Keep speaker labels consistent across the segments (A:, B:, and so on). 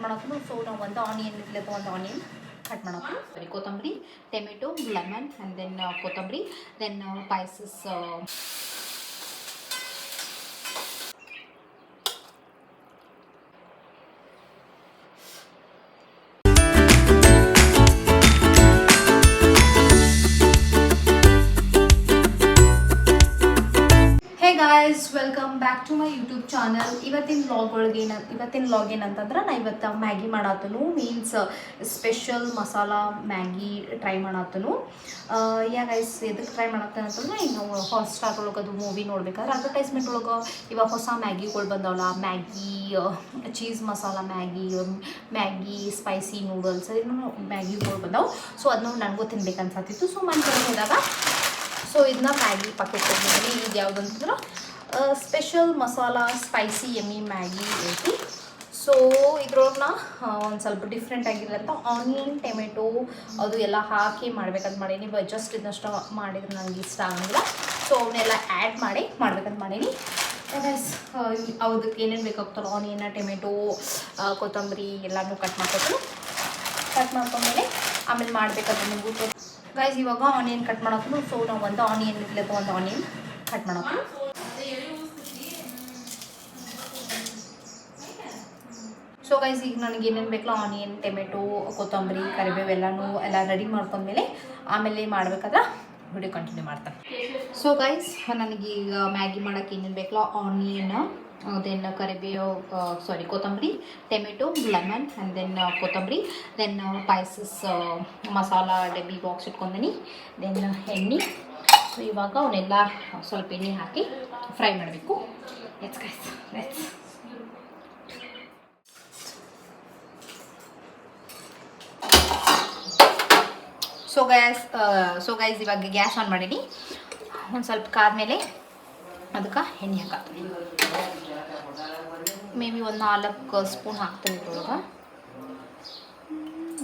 A: ಮಾಡೋದು. ಸೊ ನಾವು ಒಂದು ಆನಿಯನ್ ಇರ್ಲಿಕ್ಕೆ ಒಂದು ಆನಿಯನ್ ಕಟ್ ಮಾಡೋದು. ಸರಿ, ಕೊತ್ತಂಬರಿ, ಟೊಮೆಟೊ, ಲೆಮನ್ ಆ್ಯಂಡ್ ದೆನ್ ಕೊತ್ತಂಬರಿ, then spices. Guys, welcome back to my YouTube channel. ಇವತ್ತಿನ ವ್ಲಾಗ್ ಏನಂತಂದ್ರೆ ನಾ ಇವತ್ತು ಮ್ಯಾಗಿ ಮಾಡತ್ತನು. Means special masala Maggi try ಮಾಡತ್ತನು. ಗೈಸ್ ಎದಕ್ಕೆ ಟ್ರೈ ಮಾಡತ್ತೇನೆ ಅಂತಂದ್ರೆ, ಈಗ ನಾವು ಹಾಟ್ಸ್ಟಾರ್ ಒಳಗೆ ಅದು ಮೂವಿ ನೋಡ್ಬೇಕಾದ್ರೆ ಅಡ್ವರ್ಟೈಸ್ಮೆಂಟ್ ಒಳಗೆ ಇವಾಗ ಹೊಸ ಮ್ಯಾಗಿಗಳು ಬಂದವಲ್ಲ, Maggi cheese masala Maggi spicy noodles ಇನ್ನೂ ಮ್ಯಾಗಿಗಳು ಬಂದವು. ಸೊ ಅದನ್ನ ನನಗೂ ತಿನ್ಬೇಕು ಅನ್ಸತ್ತಿತ್ತು. ಸೊ ಮನೆ ಕಡೆ ಹೋದಾಗ ಸೊ ಇದನ್ನ ಮ್ಯಾಗಿ ಪಾಕೆಟ್ ಕೊಟ್ಟಿದ್ದೀನಿ. ಇದು ಯಾವುದಂತಂದ್ರೆ ಸ್ಪೆಷಲ್ ಮಸಾಲ ಸ್ಪೈಸಿ ಎಮ್ಮಿ ಮ್ಯಾಗಿ ಐತಿ. ಸೊ ಇದ್ರೊಳಗೆ ನಾ ಒಂದು ಸ್ವಲ್ಪ ಡಿಫ್ರೆಂಟ್ ಆಗಿರೋಂಥ ಆನಿಯನ್ ಟೊಮೆಟೊ ಅದು ಎಲ್ಲ ಹಾಕಿ ಮಾಡ್ಬೇಕಂತ ಮಾಡೀನಿ. ಜಸ್ಟ್ ಇದನ್ನಷ್ಟು ಮಾಡಿದ್ರೆ ನನಗೆ ಇಷ್ಟ ಆಗಂಗಿಲ್ಲ. ಸೊ ಅವನ್ನೆಲ್ಲ ಆ್ಯಡ್ ಮಾಡ್ಬೇಕಂತ ಮಾಡೀನಿ. ಅದಕ್ಕೆ ಏನೇನು ಬೇಕಾಗ್ತಲ್ಲ, ಆನಿಯನ್ ಟೊಮೆಟೊ ಕೊತ್ತಂಬರಿ ಎಲ್ಲನೂ ಕಟ್ ಮಾಡ್ಕೊಂಡ್ಮೇಲೆ ಆಮೇಲೆ ಮಾಡ್ಬೇಕಂತ ನಿಮಗೂ ಗೈಸ್. ಇವಾಗ ಆನಿಯನ್ ಕಟ್ ಮಾಡೋದು. ಸೊ ನಾವು ಒಂದು ಆನಿಯನ್ ಇರ್ಲಿಕ್ಕೆ ಒಂದು ಆನಿಯನ್ ಕಟ್ ಮಾಡೋದು. ಸೊ ಗೈಸ್, ಈಗ ನನಗೆ ಏನೇನು ಬೇಕಲ್ಲ ಆನಿಯನ್ ಟೊಮೆಟೊ ಕೊತ್ತಂಬರಿ ಕರಿಬೇವು ಎಲ್ಲ ರೆಡಿ ಮಾಡ್ಕೊಂಡ್ಮೇಲೆ ಆಮೇಲೆ ಮಾಡ್ಬೇಕಾದ್ರೆ ವಿಡಿಯೋ ಕಂಟಿನ್ಯೂ ಮಾಡ್ತಾರೆ. ಸೊ ಗೈಸ್, ನನಗೀಗ ಮ್ಯಾಗಿ ಮಾಡೋಕ್ಕೆ ಏನೇನು ಬೇಕಲ್ಲ ಆನಿಯನ್, ದೆನ್ ಕರಿಬೇವು ಕೊತ್ತಂಬರಿ, ಟೊಮೆಟೊ, ಲೆಮನ್ ಆ್ಯಂಡ್ ದೆನ್ ಕೊತ್ತಂಬರಿ, ದೆನ್ ಸ್ಪೈಸಸ್ ಮಸಾಲ ಡಬ್ಬಿ ಬಾಕ್ಸ್ ಇಟ್ಕೊಂಡೀನಿ. ದೆನ್ ಎಣ್ಣೆ. ಸೊ ಇವಾಗ ಅವನ್ನೆಲ್ಲ ಸ್ವಲ್ಪ ಎಣ್ಣೆ ಹಾಕಿ ಫ್ರೈ ಮಾಡಬೇಕು. ಲೆಟ್ಸ್ ಸೊ ಗೈಸ್ ಇವಾಗ ಗ್ಯಾಸ್ ಆನ್ ಮಾಡೀನಿ. ಒಂದು ಸ್ವಲ್ಪ ಕಾದ್ಮೇಲೆ ಅದಕ್ಕೆ ಎಣ್ಣೆ ಹಾಕತ್ತೀನಿ. ಮೇ ಬಿ ಒಂದು 4 ಸ್ಪೂನ್ ಹಾಕ್ತೀನಿ ಇದ್ರೊಳಗೆ.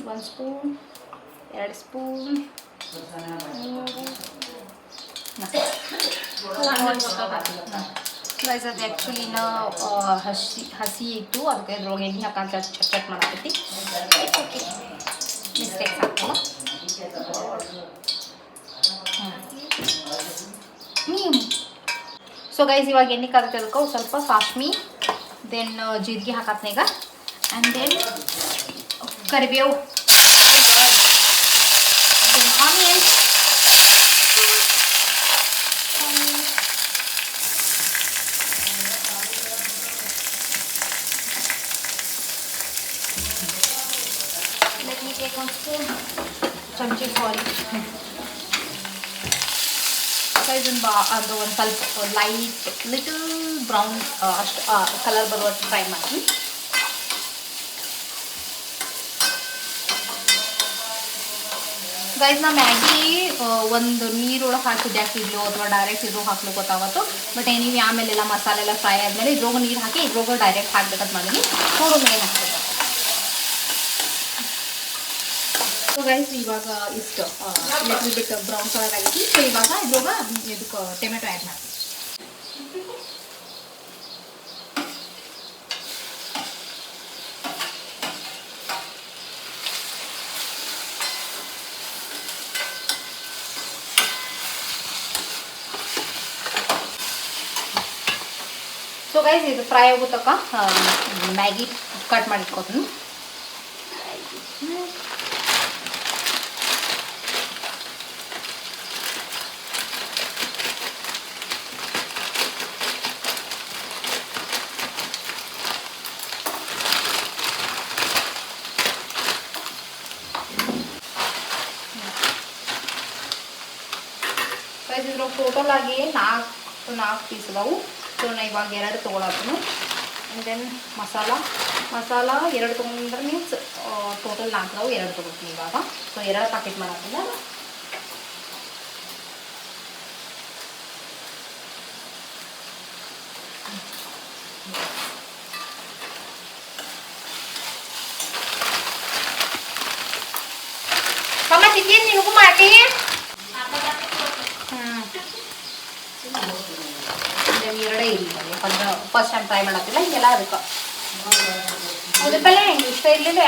A: 1 ಸ್ಪೂನ್, 2 ಸ್ಪೂನ್, ಗೈಸ್ ಅದು ಆ್ಯಕ್ಚುಲಿನ ಹಸಿ ಇತ್ತು, ಅದಕ್ಕೆ ಇದ್ರೊಳಗೆ ಎಣ್ಣೆ ಹಾಕಂತ ಚಟ್ ಮಾಡಾಕತ್ತಿ. ಓಕೆ, ಮಿಸ್ಟೇಕ್ಸ್ ಆಗ್ತಲ್ಲ. ಸೊ ಗೈಸ್, ಇವಾಗ ಎಣ್ಣೆ ಕಾದಕ್ಕೆ ಸ್ವಲ್ಪ ಸಾಸ್ಮಿ, ದೆನ್ ಜೀರಿಗೆ ಹಾಕತ್ನ ಈಗ, ಆ್ಯಂಡ್ ದೆನ್ ಕರಿಬೇವು, then onion, let me take 1 spoon ಚಮಚೆ ಸಾರಿ. ಅದು ಒಂದು ಸ್ವಲ್ಪ ಲೈಟ್ ಲಿಟಲ್ ಬ್ರೌನ್ ಅಷ್ಟು ಕಲರ್ ಬರುವಷ್ಟು ಫ್ರೈ ಮಾಡಿ. ಗೈಸ್, ನಾ ಮ್ಯಾಗಿ ಒಂದು ನೀರೊಳಗೆ ಹಾಕಿದ್ದೆ ಹಾಕಿದ್ಲು ಅಥವಾ ಡೈರೆಕ್ಟ್ ಇದ್ರೊಳಗೆ ಹಾಕ್ಲಿಕ್ಕೆ ಗೊತ್ತಾಗತ್ತು. ಬಟ್ ನೀವು ಆಮೇಲೆಲ್ಲ ಮಸಾಲೆ ಎಲ್ಲ ಫ್ರೈ ಆದಮೇಲೆ ಇದ್ರೊಳಗೆ ನೀರು ಹಾಕಿ ಇದ್ರೊಳಗೆ ಡೈರೆಕ್ಟ್ ಹಾಕ್ಬೇಕಂತ ಮಾಡೀನಿ. ನೋಡೋಣ ಏನು ಹಾಕ್ಬೇಕು. ಸೊ ಗೈಸ್, ಇವಾಗ ಇಷ್ಟು ಲಿಟಲ್ ಬಿಟ್ ಬ್ರೌನ್ ಕಲರ್ ಆಗೈತಿ. ಸೊ ಇವಾಗ ಇದಕ್ಕೆ ಟೊಮೆಟೊ ಆ್ಯಡ್ ಮಾಡ್ತೀವಿ. ಸೊ ಗೈಸ್, ಇದು ಫ್ರೈ ಆಗೋ ತನಕ ಮ್ಯಾಗಿ ಕಟ್ ಮಾಡಿಟ್ಕೊತೀನಿ. ಇದ್ರೊಳಗೆ ಟೋಟಲ್ ಆಗಿ 4 ಪೀಸ್ ಅದಾವು. ಸೊ ನಾ ಇವಾಗ 2 ತೊಗೊಳತ್ತನು. ಆ್ಯಂಡ್ ದೆನ್ ಮಸಾಲ 2 ತೊಗೊಂಡ್ರೆ ಮೀನ್ಸ್ ಟೋಟಲ್ 4 ಅದಾವು, 2 ತೊಗೊಳ್ತೀನಿ ಇವಾಗ. ಸೊ 2 ಪ್ಯಾಕೆಟ್ ಮಾಡತ್ತೀನಿ. Titin niyo kumati. Hindi 2 ಇಲ್ಲ. ಫಸ್ಟ್ ಟೈಮ್ ಟ್ರೈ ಮಾಡತ್ತಿಲ್ಲ, ಹಿಂಗೆಲ್ಲ ಅದಕ್ಕೆ ಉದ್ರ ಬೆಳೆ ಹೆಂಗೆ ಇಷ್ಟ ಇರಲಿಲ್ಲ.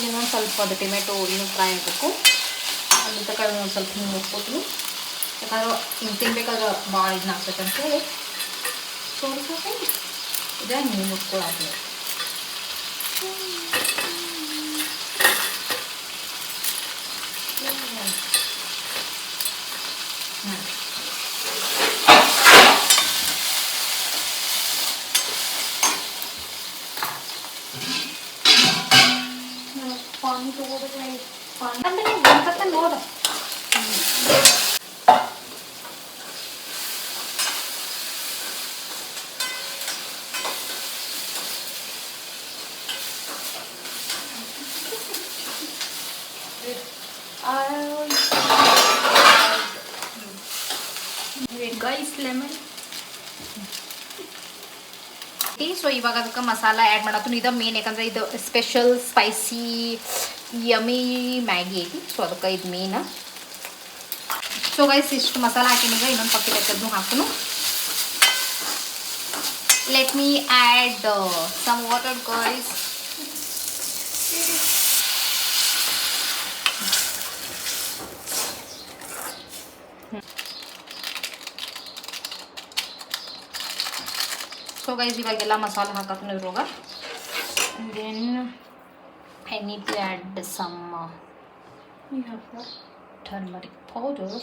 A: ಇನ್ನೊಂದು ಸ್ವಲ್ಪ ಅದು ಟೊಮೆಟೊ ಇನ್ನೂ ಫ್ರೈ ಆಗಬೇಕು. ಅಲ್ಲಿ ತಕ್ಕ ಒಂದು ಸ್ವಲ್ಪ ಹಿಂಗೆ ಹೋಗ್ಕೊತೀನಿ, ಯಾಕಂದ್ರೆ ಹಿಂಗೆ ತಿನ್ಬೇಕಾದ್ರೆ ಭಾಳ ಇದನ್ನ ಆಗ್ತೈತೆ ಅಂತೇಳಿ ಸ್ವಲ್ಪ ಇದೇ ಹಿಂಗೆ ಮುಟ್ಕೊಳಾದ್ಮೇಲೆ ಪಾನಿ ತಗೋಬೇಕು. ಪಾನಿ ಅಂದ್ರೆ ಬಂದ್ಕತ್ತ ನೋಡು. Guys lemon. ಸೊ ಇವಾಗ ಅದಕ್ಕೆ ಮಸಾಲ ಆ್ಯಡ್ ಮಾಡತ್ತು. ಇದು ಮೇನ್, ಯಾಕಂದ್ರೆ ಇದು ಸ್ಪೆಷಲ್ ಸ್ಪೈಸಿ ಯಮಿ ಮ್ಯಾಗಿ ಐತಿ. ಸೊ ಅದಕ್ಕೆ ಇದು ಮೇನ್. ಸೊ ಗೈಸ್ ಇಷ್ಟು ಮಸಾಲ ಹಾಕಿನಿಗ ಇನ್ನೊಂದು ಪಕ್ಕಿ ಬೇಕಾದ್ನು ಹಾಕೋನು. Let me add some water guys. So guys ಇವಾಗೆಲ್ಲ ಮಸಾಲೆ ಹಾಕತ್ತೀನಿ ಇದ್ರೊಳಗೆ. Then I need to add some turmeric powder.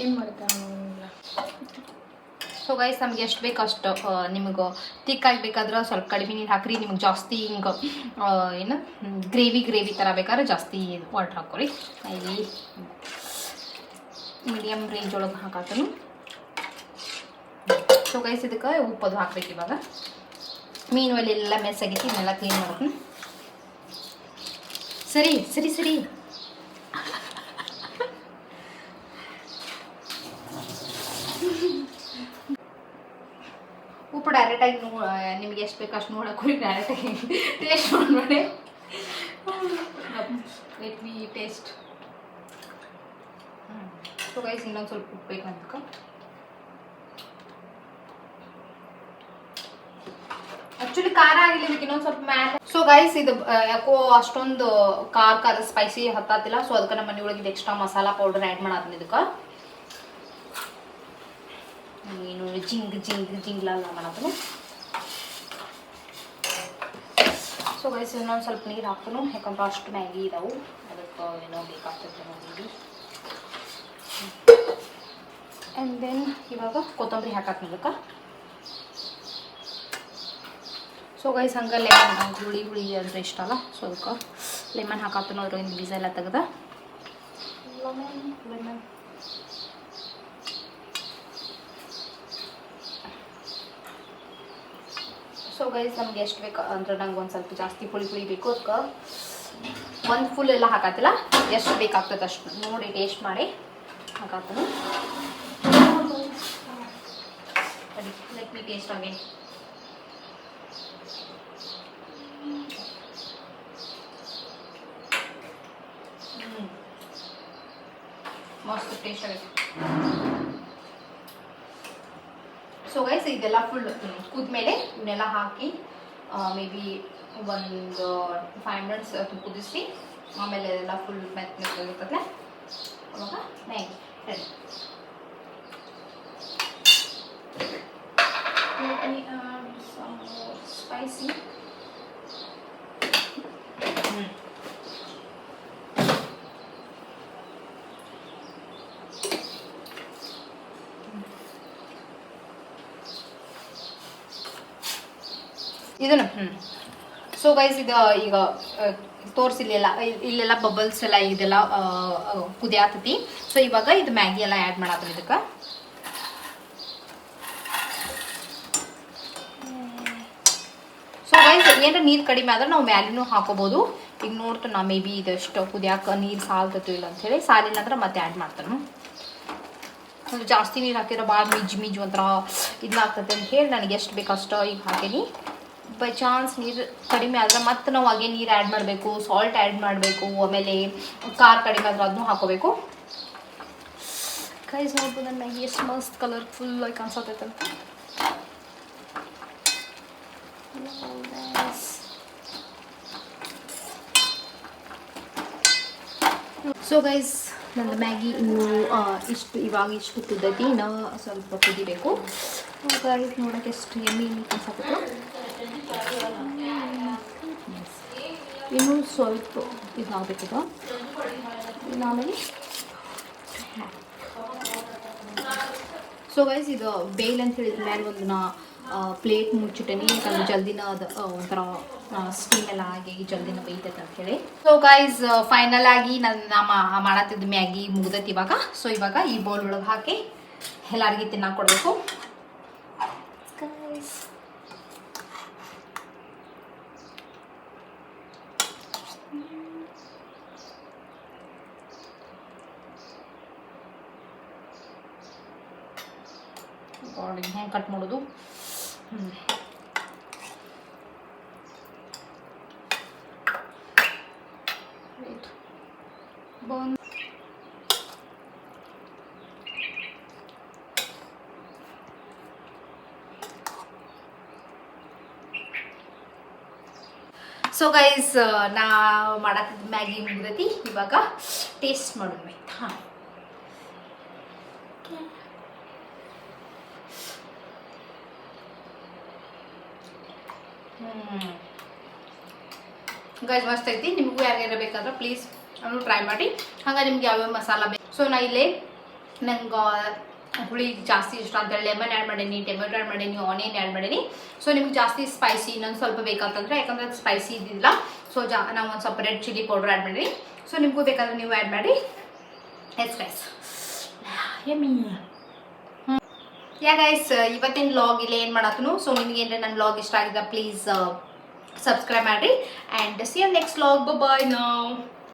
B: ಏನು ಮಾಡ್ತಾರೆ?
A: ಸೊ ಗೈಸ್ ನಮ್ಗೆ ಎಷ್ಟು ಬೇಕು ಅಷ್ಟು, ನಿಮಗೆ ತಿಕ್ಕಾಗಬೇಕಾದ್ರೆ ಸ್ವಲ್ಪ ಕಡಿಮೆ ನೀರು ಹಾಕ್ರಿ. ನಿಮ್ಗೆ ಜಾಸ್ತಿ ಹಿಂಗೆ ಏನು ಗ್ರೇವಿ ಥರ ಬೇಕಾದ್ರೆ ಜಾಸ್ತಿ ವಾಟ್ರ್ ಹಾಕೋರಿ. ಇಲ್ಲಿ ಮೀಡಿಯಮ್ ರೇಂಜ್ ಒಳಗೆ ಹಾಕತ್ತೀನಿ. ಸೊ ಗೈಸ್ ಇದಕ್ಕೆ ಉಪ್ಪದು ಹಾಕ್ಬೇಕು. ಇವಾಗ ಮೀನು ಎಲ್ಲ ಮೆಸ್ ಆಗೈತಿ, ಇದನ್ನೆಲ್ಲ ಕ್ಲೀನ್ ಮಾಡ್ತೀನಿ. ಸರಿ ಸರಿ ಸರಿ ಉಪ್ಪು ಡೈರೆಕ್ಟಾಗಿ ನಿಮ್ಗೆ ಎಷ್ಟು ಬೇಕು ಅಷ್ಟು ನೋಡಕ್ಕೆ ಡೈರೆಕ್ಟಾಗಿ ಟೇಸ್ಟ್ ಮಾಡಿ. Let me taste. So guys ಇನ್ನೊಂದು ಸ್ವಲ್ಪ ಉಪ್ಪು ಬೇಕು ಅಂತ. ಆಕ್ಚುಲಿ ಖಾರ ಆಗಿಲ್ಲ, ಇದಕ್ಕೆ ಇನ್ನೊಂದು ಸ್ವಲ್ಪ ಮ್ಯಾಲೆ. ಸೊ ಗೈಸ್ ಇದು ಯಾಕೋ ಅಷ್ಟೊಂದು ಖಾರ ಸ್ಪೈಸಿ ಹತ್ತಾತಿಲ್ಲ. ಸೊ ಅದಕ್ಕೆ ನಮ್ಮ ಮನೆ ಒಳಗೆ ಎಕ್ಸ್ಟ್ರಾ ಮಸಾಲ ಪೌಡರ್ ಆ್ಯಡ್ ಮಾಡತ್ತೀನಿ. ಇದಕ್ಕೆ ಏನು ಜಿಂಗ್ಲಾಲ ಮಾಡತ್ತೀನಿ. ಸೊ ಗೈಸ್ ಇನ್ನೊಂದು ಸ್ವಲ್ಪ ನೀರು ಹಾಕ್ತನು, ಯಾಕಂದ್ರೆ ಅಷ್ಟು ಮ್ಯಾಗಿ ಇದಾವು. ಅದಕ್ಕೆ ಏನೋ ಬೇಕಾಗ್ತೈತೆ ನೋಡಿ. ಆ್ಯಂಡ್ ದೆನ್ ಇವಾಗ ಕೊತ್ತಂಬರಿ ಹಾಕತ್ತೀನಿ ಇದಕ್ಕೆ. ಸೊ ಗೈಸ್ ಹಂಗೆ ಲೆಮನ್ ಹುಳಿ ಅಂದರೆ ಇಷ್ಟ ಅಲ್ಲ. ಸೊ ಅದಕ್ಕೆ ಲೆಮನ್ ಹಾಕತ್ತನೋ ಅದ್ರಿಂದ ಬೀಜ ಎಲ್ಲ ತೆಗೆದ ಲೆಮನ್. ಸೊ ಗೈಸ್ ನಮ್ಗೆ ಎಷ್ಟು ಬೇಕು ಅಂದ್ರೆ ನಂಗೆ ಒಂದು ಸ್ವಲ್ಪ ಜಾಸ್ತಿ ಹುಳಿ ಬೇಕು. ಅದಕ್ಕೆ ಒಂದು ಫುಲ್ ಎಲ್ಲ ಹಾಕತ್ತಿಲ್ಲ, ಎಷ್ಟು ಬೇಕಾಗ್ತದೆ ಅಷ್ಟು ನೋಡಿ ಟೇಸ್ಟ್ ಮಾಡಿ ಹಾಕತ್ತನು. Let me taste again. ಮಸ್ತ್ ಟೇಸ್ಟ್ ಆಗುತ್ತೆ. ಸೊ ಗೈಸ್ ಇದೆಲ್ಲ ಫುಲ್ ಕುದ್ಮೇಲೆ ಇವನ್ನೆಲ್ಲ ಹಾಕಿ ಮೇ ಬಿ ಒಂದು 5 minutes ಕುದಿಸಿ, ಆಮೇಲೆ ಎಲ್ಲ ಫುಲ್ ಮೆತ್ತಗಿರ್ತದೆ. ಅವಾಗ ಮ್ಯಾಗಿ ರೆಡಿ. ಸ್ಪೈಸಿ. ಇದನ್ನು ಸೊ ಗೈಸ್ ಇದು ಈಗ ತೋರಿಸಿಲ್ಲ, ಇಲ್ಲೆಲ್ಲ ಬಬಲ್ಸ್ ಎಲ್ಲ ಇದೆಲ್ಲ ಕುದಿಯಾತತಿ. ಸೊ ಇವಾಗ ಇದು ಮ್ಯಾಗಿ ಎಲ್ಲ ಆ್ಯಡ್ ಮಾಡತ್ತೀನಿ ಇದಕ್ಕೆ. ಸೊ ಗೈಸ್ ಏನಾರ ನೀರು ಕಡಿಮೆ ಆದ್ರೆ ನಾವು ಮ್ಯಾಲಿನೂ ಹಾಕೋಬೋದು. ಈಗ ನೋಡ್ತು ನಾ ಮೇ ಬಿ ಇದಷ್ಟು ಕುದಿಯಾಕ ನೀರು ಸಾಲ್ತತ್ತು ಇಲ್ಲ ಅಂಥೇಳಿ, ಸಾಲಿಲ್ಲ ಅಂದ್ರೆ ಮತ್ತೆ ಆ್ಯಡ್ ಮಾಡ್ತಾನೆ. ಜಾಸ್ತಿ ನೀರು ಹಾಕಿದ್ರೆ ಭಾಳ ಮಿಜ್ಜು ಒಂಥರ ಇದನ್ನ ಆಗ್ತದೆ ಅಂತ ಹೇಳಿ ನನಗೆ ಎಷ್ಟು ಬೇಕಷ್ಟು ಈಗ ಹಾಕೀನಿ. ಬೈ ಚಾನ್ಸ್ ನೀರು ಕಡಿಮೆ ಆದರೆ ಮತ್ತೆ ನಾವು ಹಾಗೆ ನೀರು ಆ್ಯಡ್ ಮಾಡಬೇಕು, ಸಾಲ್ಟ್ ಆ್ಯಡ್ ಮಾಡಬೇಕು, ಆಮೇಲೆ ಖಾರ ಕಡಿಮೆ ಆದರೆ ಅದನ್ನು ಹಾಕೋಬೇಕು. ಗೈಸ್ ನೋಡ್ಬೋದು ನನ್ನ ಮ್ಯಾಗಿ ಎಷ್ಟು ಮಸ್ತ್ ಕಲರ್ಫುಲ್ ಆಗಿ ಕಾಣಿಸತೈತೆ ಅಂತ. ಸೊ ಗೈಸ್ ನನ್ನ ಮ್ಯಾಗಿ ಇನ್ನೂ ಇಷ್ಟು ಕುದ್ದೈತಿ, ಇನ್ನೂ ಸ್ವಲ್ಪ ಕುದಿಬೇಕು. ಗೈಸ್ ನೋಡೋಕೆ ಎಷ್ಟು ಎಮ್ಮಿ ಕಾಣಿಸತ್ತೈತೆ. ಇನ್ನೂ ಸ್ವಲ್ಪ ಇದಾಗಬೇಕಿದ. ಆಮೇಲೆ ಸೊ ಗೈಸ್ ಇದು ಬೇಲ್ ಅಂತ ಹೇಳಿದ ಮೇಲೆ ಒಂದು ನಾ ಪ್ಲೇಟ್ ಮುಚ್ಚಿಟ್ಟೇನಿ, ಯಾಕಂದ್ರೆ ಜಲ್ದಿನ ಅದು ಒಂಥರ ಸ್ಟೀಮ್ ಎಲ್ಲ ಆಗಿ ಜಲ್ದಿನ ಬೇಯ್ತೈತೆ ಅಂತ ಹೇಳಿ. ಸೊ ಗೈಸ್ ಫೈನಲ್ ಆಗಿ ನನ್ನ ಮಾಡತ್ತಿದ್ದ ಮ್ಯಾಗಿ ಮುಗ್ದೈತಿ ಇವಾಗ. ಸೊ ಇವಾಗ ಈ ಬೌಲ್ ಒಳಗೆ ಹಾಕಿ ಎಲ್ಲರಿಗೆ ತಿನ್ನಕ್ಕೆ ಕೊಡಬೇಕು. ಹೆಂಗೆ ಕಟ್ ಮಾಡೋದು. ಸೊ ಗೈಸ್ ನಾ ಮಾಡತ್ತಿದ್ದ ಮ್ಯಾಗಿ ಮುಗ್ದೈತಿ, ಇವಾಗ ಟೇಸ್ಟ್ ಮಾಡೋಣ. ಹಾಂ ಗೈಸ್ ಮಸ್ತ್ ಐತಿ. ನಿಮಗೂ ಯಾರ್ಯಾರ ಬೇಕಾದ್ರೆ ಪ್ಲೀಸ್ ಅದನ್ನು ಟ್ರೈ ಮಾಡಿ. ಹಂಗೆ ನಿಮ್ಗೆ ಯಾವ್ಯಾವ ಮಸಾಲ ಬೇಕು. ಸೊ ನಾ ಇಲ್ಲೇ ನಂಗೆ ಹುಳಿ ಜಾಸ್ತಿ ಇಷ್ಟ ಅಂತೇಳಿ ಲೆಮನ್ ಆ್ಯಡ್ ಮಾಡೀನಿ, ಟೊಮೆಟೊ ಆ್ಯಡ್ ಮಾಡೀನಿ, ಆನಿಯನ್ ಆ್ಯಡ್ ಮಾಡೀನಿ. ಸೊ ನಿಮ್ಗೆ ಜಾಸ್ತಿ ಸ್ಪೈಸಿ ಇನ್ನೊಂದು ಸ್ವಲ್ಪ ಬೇಕಂತಂದ್ರೆ, ಯಾಕಂದ್ರೆ ಅದು ಸ್ಪೈಸಿ ಇದ್ದಿಲ್ಲ. ಸೊ ನಾವು ಒಂದು ಸ್ವಲ್ಪ ರೆಡ್ ಚಿಲ್ಲಿ ಪೌಡರ್ ಆ್ಯಡ್ ಮಾಡೀನಿ. ಸೊ ನಿಮಗೂ ಬೇಕಾದ್ರೆ ನೀವು ಆ್ಯಡ್ ಮಾಡಿ. Yes guys yummy. ಯಾ ಗೈಸ್ ಇವತ್ತಿನ ವ್ಲಾಗ್ ಇಲ್ಲಿ ಏನು ಮಾಡತ್ತನು. ಸೊ ನಿಮ್ಗೆ ಏನಾರ ನನ್ನ ವ್ಲಾಗ್ ಇಷ್ಟ ಆಗಿದೆ ಪ್ಲೀಸ್ ಸಬ್ಸ್ಕ್ರೈಬ್ ಮಾಡಿರಿ. And see you next vlog. Bye now.